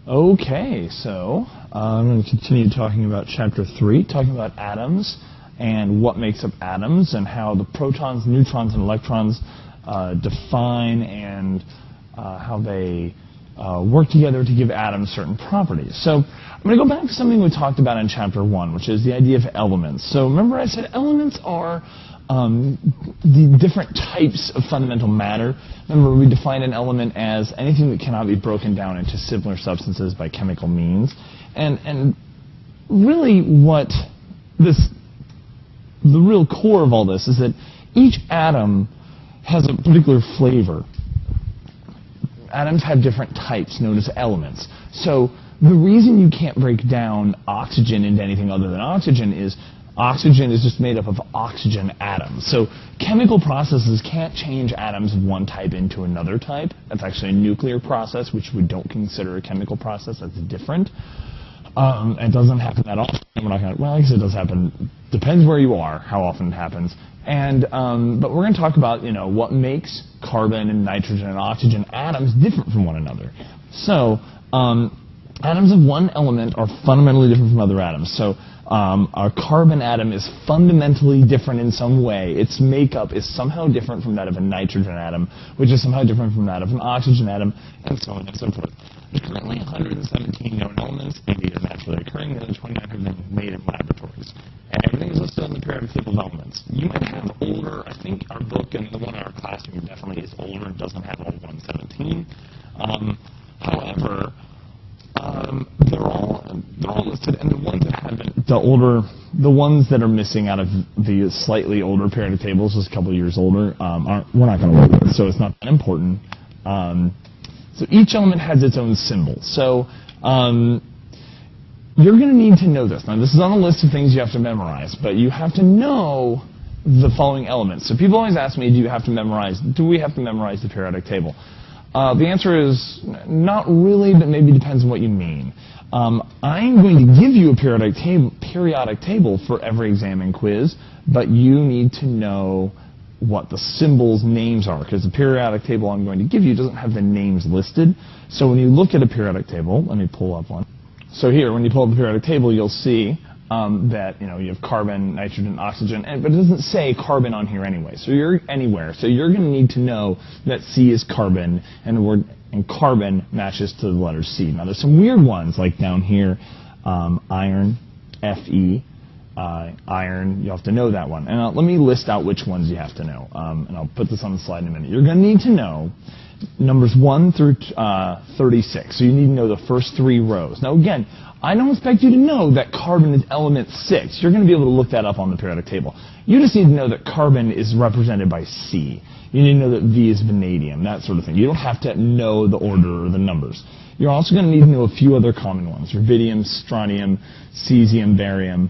Okay, so I'm going to continue talking about Chapter 3, talking about atoms and what makes up atoms and how the protons, neutrons, and electrons define and how they work together to give atoms certain properties. So I'm going to go back to something we talked about in Chapter 1, which is the idea of elements. So remember I said elements are the different types of fundamental matter. Remember, we defined an element as anything that cannot be broken down into similar substances by chemical means. And really what the real core of all this is that each atom has a particular flavor. Atoms have different types known as elements. So the reason you can't break down oxygen into anything other than oxygen is oxygen is just made up of oxygen atoms. So chemical processes can't change atoms of one type into another type. That's actually a nuclear process, which we don't consider a chemical process. That's different. It doesn't happen that often. We're not going to, well, I guess it does happen. Depends where you are, how often it happens. And but we're going to talk about what makes carbon and nitrogen and oxygen atoms different from one another. So atoms of one element are fundamentally different from other atoms. So our carbon atom is fundamentally different in some way. Its makeup is somehow different from that of a nitrogen atom, which is somehow different from that of an oxygen atom, and so on and so forth. There's currently 117 known elements, 80 are naturally occurring, the other 29 have been made in laboratories. And everything is listed on the periodic table of elements. You might have older, I think our book and the one in our classroom definitely is older and doesn't have all 117. However, they're all listed, and the ones that haven't, the ones that are missing out of the slightly older periodic tables, just a couple of years older, we're not going to work with, so it's not that important. So each element has its own symbol. So you're going to need to know this. Now, this is on a list of things you have to memorize, but you have to know the following elements. So people always ask me, do we have to memorize the periodic table? The answer is not really, but maybe depends on what you mean. I'm going to give you a periodic table for every exam and quiz, but you need to know what the symbols' names are, because the periodic table I'm going to give you doesn't have the names listed. So when you look at a periodic table, let me pull up one. So here, when you pull up the periodic table, you'll see that you have carbon, nitrogen, oxygen, but it doesn't say carbon on here anyway. So you're anywhere. So you're going to need to know that C is carbon, and carbon matches to the letter C. Now there's some weird ones like down here, iron, Fe, iron. You have to know that one. And let me list out which ones you have to know. And I'll put this on the slide in a minute. You're going to need to know numbers 1 through 36. So you need to know the first 3 rows. Now again, I don't expect you to know that carbon is element 6. You're going to be able to look that up on the periodic table. You just need to know that carbon is represented by C. You need to know that V is vanadium, that sort of thing. You don't have to know the order or the numbers. You're also going to need to know a few other common ones: rubidium, strontium, cesium, barium,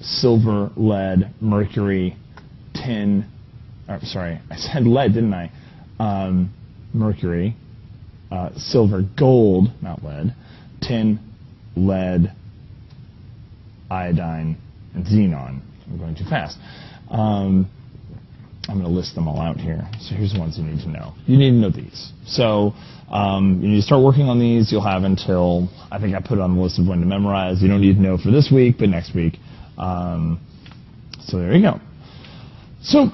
silver, lead, mercury, tin. Sorry, I said lead, didn't I? Mercury, silver, gold, not lead, tin, lead, iodine, and xenon. I'm going too fast. I'm going to list them all out here. So here's the ones you need to know. You need to know these. So you need to start working on these. You'll have until, I think I put it on the list of when to memorize. You don't need to know for this week, but next week. So there you go. So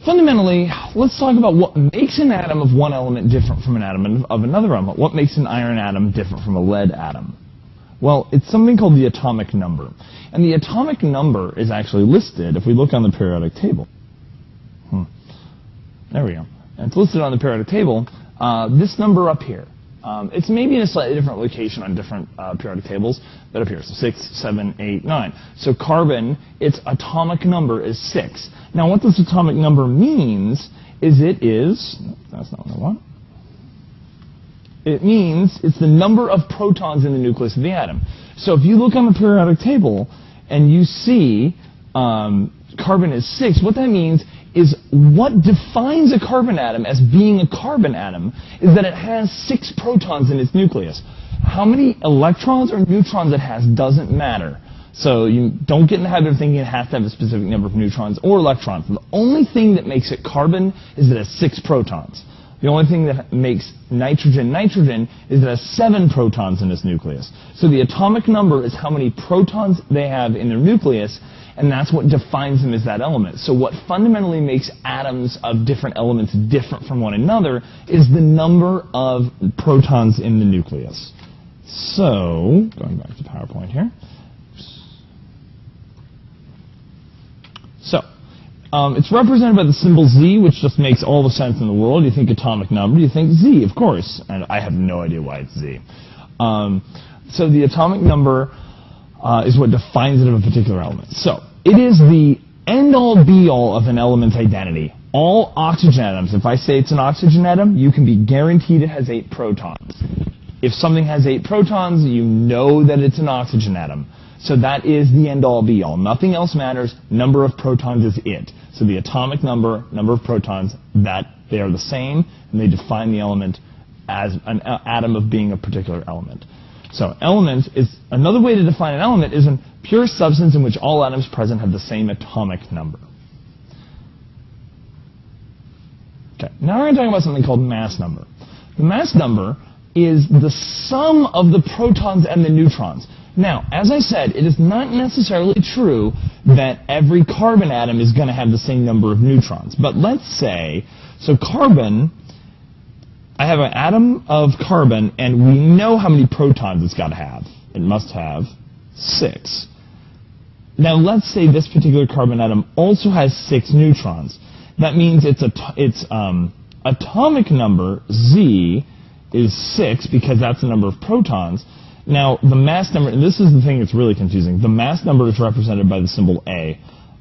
fundamentally, let's talk about what makes an atom of one element different from an atom of another element. What makes an iron atom different from a lead atom? Well, it's something called the atomic number. And the atomic number is actually listed if we look on the periodic table. There we go. And it's listed on the periodic table. This number up here. It's maybe in a slightly different location on different periodic tables, but up here. So 6, 7, 8, 9. So carbon, its atomic number is 6. Now what this atomic number means is that's not what I want. It means it's the number of protons in the nucleus of the atom. So if you look on the periodic table and you see carbon is 6, what that means is what defines a carbon atom as being a carbon atom is that it has 6 protons in its nucleus. How many electrons or neutrons it has doesn't matter. So you don't get in the habit of thinking it has to have a specific number of neutrons or electrons. The only thing that makes it carbon is that it has 6 protons. The only thing that makes nitrogen nitrogen is it has 7 protons in its nucleus. So the atomic number is how many protons they have in their nucleus, and that's what defines them as that element. So what fundamentally makes atoms of different elements different from one another is the number of protons in the nucleus. So, going back to PowerPoint here. So, it's represented by the symbol Z, which just makes all the sense in the world. You think atomic number, you think Z, of course. And I have no idea why it's Z. So the atomic number is what defines it of a particular element. So it is the end-all, be-all of an element's identity. All oxygen atoms, if I say it's an oxygen atom, you can be guaranteed it has 8 protons. If something has 8 protons, you know that it's an oxygen atom. So that is the end-all, be-all. Nothing else matters. Number of protons is it. So the atomic number, number of protons, that they are the same, and they define the element as an atom of being a particular element. So element is, another way to define an element is a pure substance in which all atoms present have the same atomic number. Okay, now we're going to talk about something called mass number. The mass number is the sum of the protons and the neutrons. Now, as I said, it is not necessarily true that every carbon atom is going to have the same number of neutrons. But let's say, so carbon, I have an atom of carbon, and we know how many protons it's got to have. It must have 6. Now, let's say this particular carbon atom also has 6 neutrons. That means its atomic number, Z, is 6, because that's the number of protons. Now, the mass number, and this is the thing that's really confusing, the mass number is represented by the symbol A.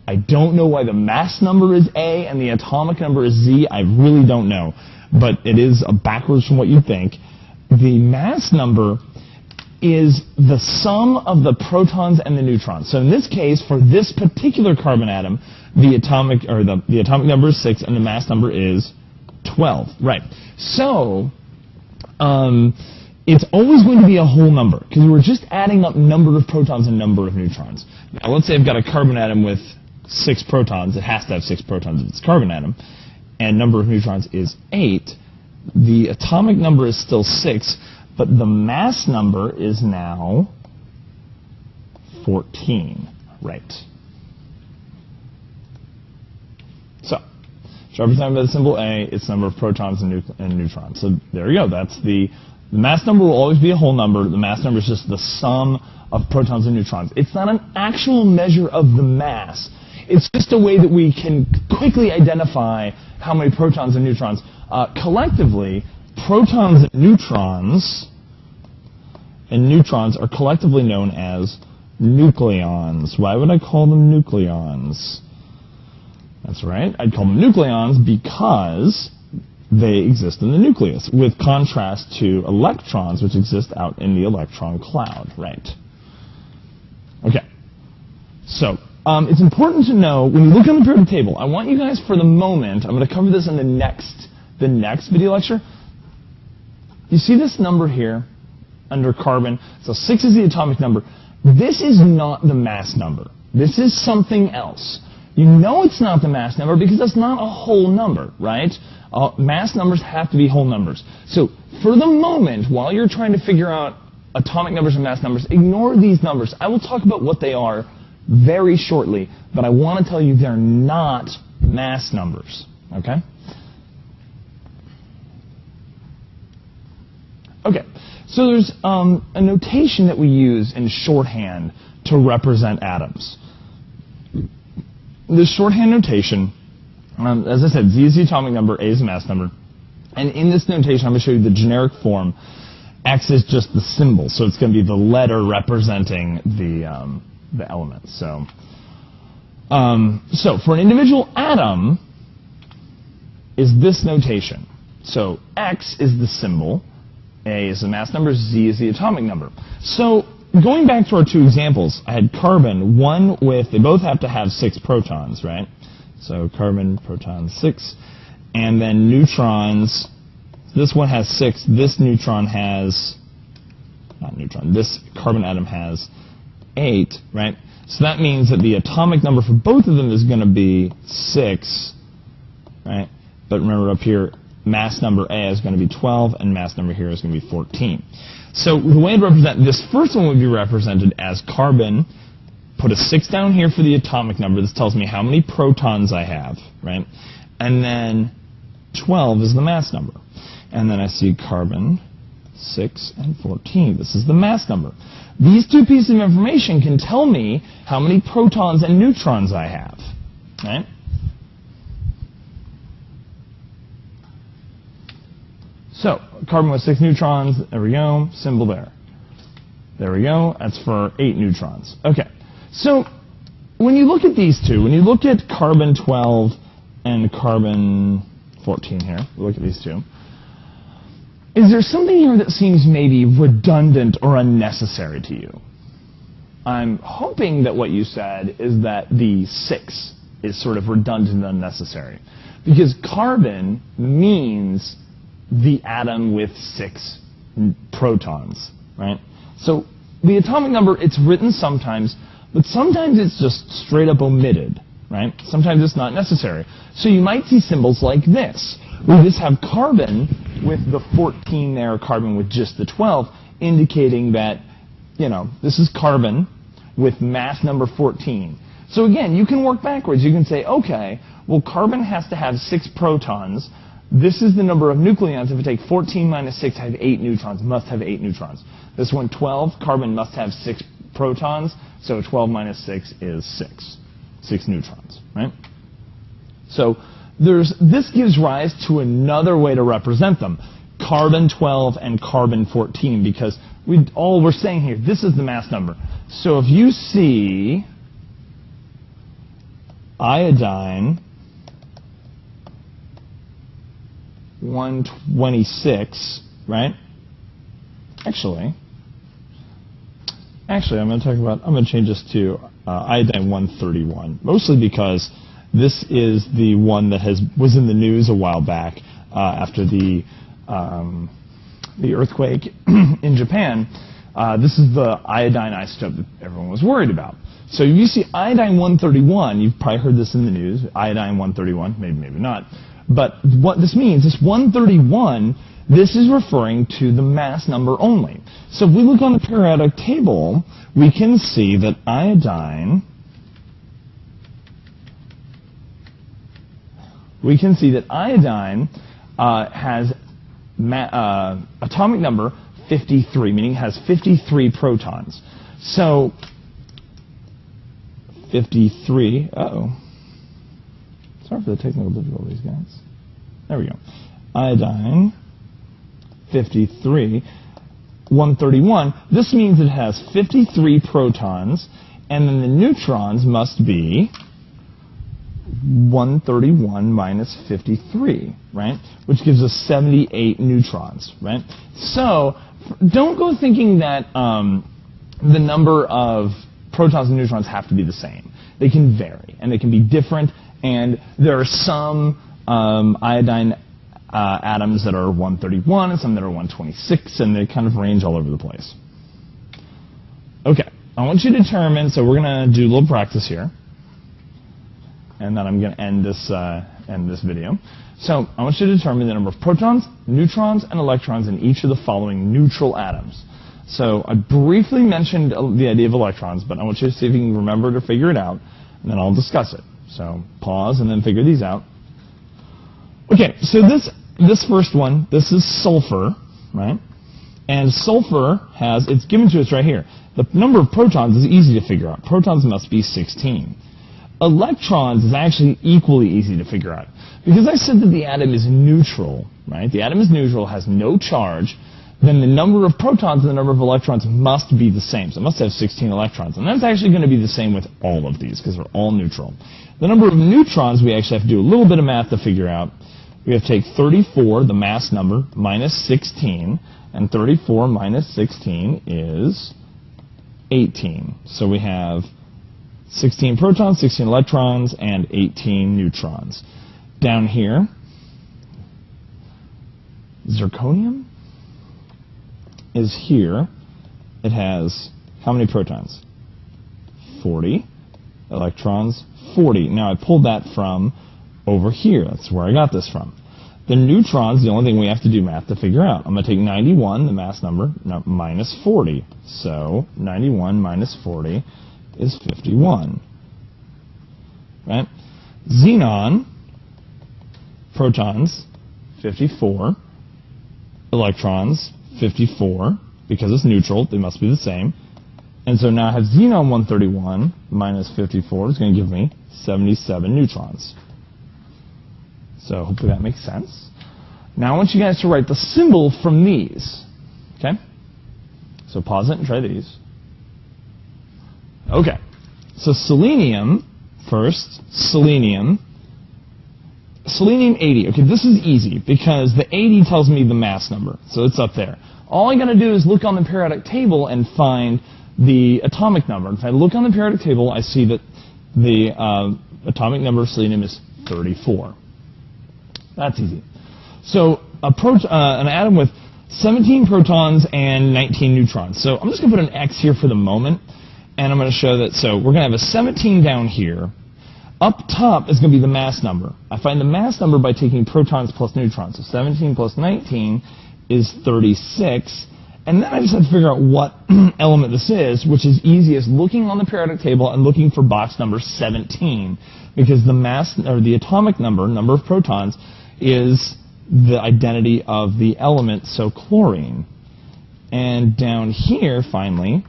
I don't know why the mass number is A and the atomic number is Z. I really don't know. But it is backwards from what you think. The mass number is the sum of the protons and the neutrons. So in this case, for this particular carbon atom, the atomic number is 6 and the mass number is 12. Right. So, it's always going to be a whole number, because we're just adding up number of protons and number of neutrons. Now, let's say I've got a carbon atom with 6 protons. It has to have 6 protons if it's a carbon atom. And number of neutrons is 8. The atomic number is still 6, but the mass number is now 14. Right. So, it's represented by the symbol A. It's number of protons and neutrons. So there you go. That's the mass number will always be a whole number. The mass number is just the sum of protons and neutrons. It's not an actual measure of the mass. It's just a way that we can quickly identify how many protons and neutrons. Collectively, protons and neutrons are collectively known as nucleons. Why would I call them nucleons? That's right. I'd call them nucleons because they exist in the nucleus, with contrast to electrons, which exist out in the electron cloud, right? Okay. So, it's important to know, when you look on the periodic table, I want you guys, for the moment, I'm going to cover this in the next video lecture. You see this number here, under carbon? So 6 is the atomic number. This is not the mass number. This is something else. You know it's not the mass number because that's not a whole number, right? Mass numbers have to be whole numbers. So for the moment, while you're trying to figure out atomic numbers and mass numbers, ignore these numbers. I will talk about what they are very shortly, but I want to tell you they're not mass numbers, okay? Okay, so there's a notation that we use in shorthand to represent atoms. This shorthand notation, as I said, Z is the atomic number, A is the mass number. And in this notation, I'm going to show you the generic form. X is just the symbol, so it's going to be the letter representing the element. So for an individual atom, is this notation. So X is the symbol, A is the mass number, Z is the atomic number. So going back to our 2 examples, I had carbon, one with, they both have to have 6 protons, right? So carbon, proton, 6. And then neutrons, this one has 6, this neutron has, this carbon atom has 8, right? So that means that the atomic number for both of them is going to be 6, right? But remember up here, mass number A is going to be 12, and mass number here is going to be 14. So the way to represent this first one would be represented as carbon. Put a 6 down here for the atomic number. This tells me how many protons I have, right? And then 12 is the mass number. And then I see carbon, 6, and 14. This is the mass number. These two pieces of information can tell me how many protons and neutrons I have, right? So, carbon with 6 neutrons, there we go, symbol there. There we go, that's for 8 neutrons. Okay, so when you look at these two, when you look at carbon 12 and carbon 14 here, look at these two, is there something here that seems maybe redundant or unnecessary to you? I'm hoping that what you said is that the 6 is sort of redundant and unnecessary, because carbon means the atom with 6 protons, right? So the atomic number, it's written sometimes, but sometimes it's just straight up omitted, right? Sometimes it's not necessary. So you might see symbols like this. We just have carbon with the 14 there, carbon with just the 12, indicating that, you know, this is carbon with mass number 14. So again, you can work backwards. You can say, okay, well, carbon has to have 6 protons. This is the number of nucleons. If I take 14 minus 6, I have 8 neutrons. Must have 8 neutrons. This one, 12, carbon must have 6 protons. So 12 minus 6 is 6. 6 neutrons, right? So this gives rise to another way to represent them. Carbon 12 and carbon 14, because all we're saying here, this is the mass number. So if you see iodine 126, right? Actually, I'm going to change this to iodine 131, mostly because this is the one that was in the news a while back after the earthquake in Japan. This is the iodine isotope that everyone was worried about. So you see iodine 131, you've probably heard this in the news, iodine 131, maybe not. But what this means, this 131, this is referring to the mass number only. So if we look on the periodic table, we can see that iodine, has atomic number 53, meaning it has 53 protons. So 53, sorry for the technical difficulties, guys. There we go. Iodine 53, 131. This means it has 53 protons, and then the neutrons must be 131 minus 53, right? Which gives us 78 neutrons, right? So don't go thinking that the number of protons and neutrons have to be the same. They can vary, and they can be different, and there are some iodine atoms that are 131 and some that are 126, and they kind of range all over the place. Okay, I want you to determine, so we're going to do a little practice here, and then I'm going to end this video. So I want you to determine the number of protons, neutrons, and electrons in each of the following neutral atoms. So I briefly mentioned the idea of electrons, but I want you to see if you can remember it or figure it out, and then I'll discuss it. So pause and then figure these out. Okay, so this first one, this is sulfur, right? And sulfur it's given to us right here. The number of protons is easy to figure out. Protons must be 16. Electrons is actually equally easy to figure out. Because I said that the atom is neutral, right? The atom is neutral, has no charge, then the number of protons and the number of electrons must be the same. So it must have 16 electrons. And that's actually going to be the same with all of these, because they're all neutral. The number of neutrons, we actually have to do a little bit of math to figure out. We have to take 34, the mass number, minus 16. And 34 minus 16 is 18. So we have 16 protons, 16 electrons, and 18 neutrons. Down here, zirconium is here. It has how many protons? 40. Electrons, 40. Now I pulled that from over here. That's where I got this from. The neutrons, the only thing we have to do math to figure out. I'm going to take 91, the mass number, minus 40. So 91 minus 40 is 51. Right? Xenon, protons, 54. Electrons, 54. Because it's neutral, they must be the same. And so now I have xenon 131 minus 54 is going to give me 77 neutrons. So hopefully that makes sense. Now I want you guys to write the symbol from these. Okay? So pause it and try these. Okay. So selenium first. Selenium 80. Okay, this is easy because the 80 tells me the mass number. So it's up there. All I got to do is look on the periodic table and find the atomic number. If I look on the periodic table, I see that the atomic number of selenium is 34. That's easy. So an atom with 17 protons and 19 neutrons. So I'm just going to put an X here for the moment, and I'm going to show that. So we're going to have a 17 down here. Up top is going to be the mass number. I find the mass number by taking protons plus neutrons. So 17 plus 19 is 36. And then I just have to figure out what element this is, which is easy as looking on the periodic table and looking for box number 17, because the mass or the atomic number of protons, is the identity of the element, so chlorine. And down here, finally,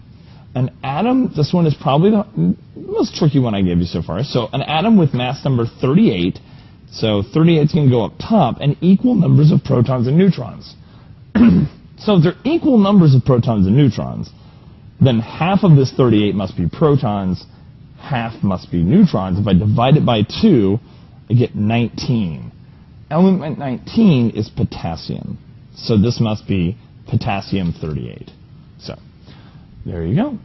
an atom. This one is probably the most tricky one I gave you so far. So an atom with mass number 38. So 38 is going to go up top, and equal numbers of protons and neutrons. So if they're equal numbers of protons and neutrons, then half of this 38 must be protons, half must be neutrons. If I divide it by 2, I get 19. Element 19 is potassium. So this must be potassium 38. So there you go.